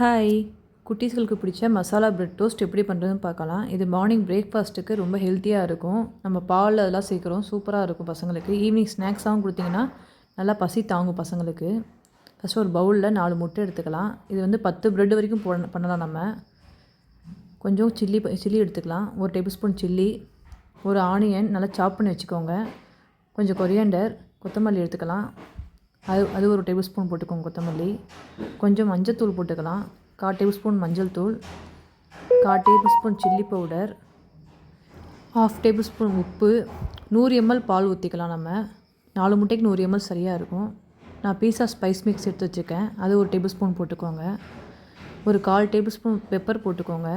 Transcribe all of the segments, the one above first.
Hi, குட்டீஸ்களுக்கு பிடிச்ச masala bread toast எப்படி பண்ணுறதுன்னு பார்க்கலாம். இது மார்னிங் பிரேக்ஃபாஸ்ட்டுக்கு ரொம்ப ஹெல்த்தியாக இருக்கும். நம்ம பால் அதெல்லாம் சேர்க்குறோம், சூப்பராக இருக்கும் பசங்களுக்கு. ஈவினிங் ஸ்நாக்ஸாகவும் கொடுத்தீங்கன்னா நல்லா பசி தாங்கும் பசங்களுக்கு. ஃபஸ்ட்டு ஒரு பவுலில் 4 முட்டை எடுத்துக்கலாம். இது வந்து 10 பிரெட் வரைக்கும் பண்ணலாம் நம்ம. கொஞ்சம் சில்லி எடுத்துக்கலாம். 1 டேபிள் ஸ்பூன் சில்லி, ஒரு ஆனியன் நல்லா சாப் பண்ணி வச்சுக்கோங்க. கொஞ்சம் கொரியாண்டர், கொத்தமல்லி எடுத்துக்கலாம். அது ஒரு டேபிள் ஸ்பூன் போட்டுக்கோங்க கொத்தமல்லி. கொஞ்சம் மஞ்சத்தூள் போட்டுக்கலாம். 1/4 டேபிள் ஸ்பூன் மஞ்சள் தூள், 1/4 table spoon chilli powder, 1/2 table spoon உப்பு, 100 ml பால் ஊற்றிக்கலாம். நம்ம 4 முட்டைக்கு 100 ml சரியாக இருக்கும். நான் பீஸா ஸ்பைஸ் மிக்ஸ் எடுத்து வச்சுருக்கேன், அது ஒரு டேபிள் ஸ்பூன் போட்டுக்கோங்க. ஒரு 1/4 டேபிள் ஸ்பூன் பெப்பர் போட்டுக்கோங்க.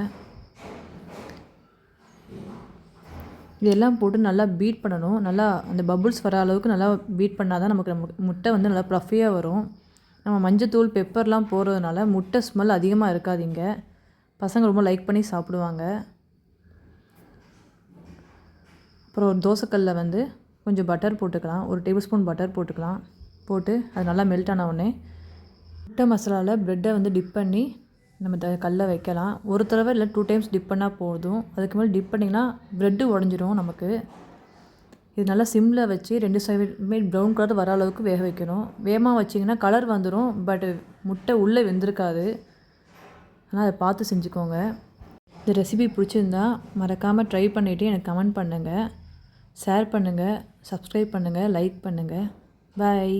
இதெல்லாம் போட்டு நல்லா பீட் பண்ணணும். நல்லா அந்த பபுள்ஸ் வர அளவுக்கு நல்லா பீட் பண்ணால் தான் நமக்கு முட்டை வந்து நல்லா ப்ளஃபியாக வரும். நம்ம மஞ்சத்தூள் பெப்பர்லாம் போடுறதுனால முட்டை ஸ்மெல் அதிகமாக இருக்காதீங்க. பசங்க ரொம்ப லைக் பண்ணி சாப்பிடுவாங்க. அப்புறம் ஒரு தோசைக்கல்லில் வந்து கொஞ்சம் பட்டர் போட்டுக்கலாம். 1 டேபிள் ஸ்பூன் பட்டர் போட்டுக்கலாம். போட்டு அது நல்லா மெல்ட் ஆன உடனே முட்டை மசாலாவில் ப்ரெட்டை வந்து டிப் பண்ணி நம்ம கல்ல வைக்கலாம். ஒரு தடவை இல்லை 2 டைம்ஸ் டிப் பண்ணால் போதும். அதுக்கு மேலே டிப் பண்ணிங்கன்னா ப்ரெட்டு உடஞ்சிரும் நமக்கு. இது நல்லா சிம்மில் வச்சு 2 சைடுமே ப்ரௌன் கலர் வர அளவுக்கு வேக வைக்கணும். வேகமாக வச்சிங்கன்னா கலர் வந்துடும், பட் முட்டை உள்ளே வெந்திருக்காது. ஆனால் அதை பார்த்து செஞ்சுக்கோங்க. இந்த ரெசிபி பிடிச்சிருந்தா மறக்காமல் ட்ரை பண்ணிவிட்டு எனக்கு கமெண்ட் பண்ணுங்கள், ஷேர் பண்ணுங்கள், சப்ஸ்கிரைப் பண்ணுங்கள், லைக் பண்ணுங்கள். பாய்.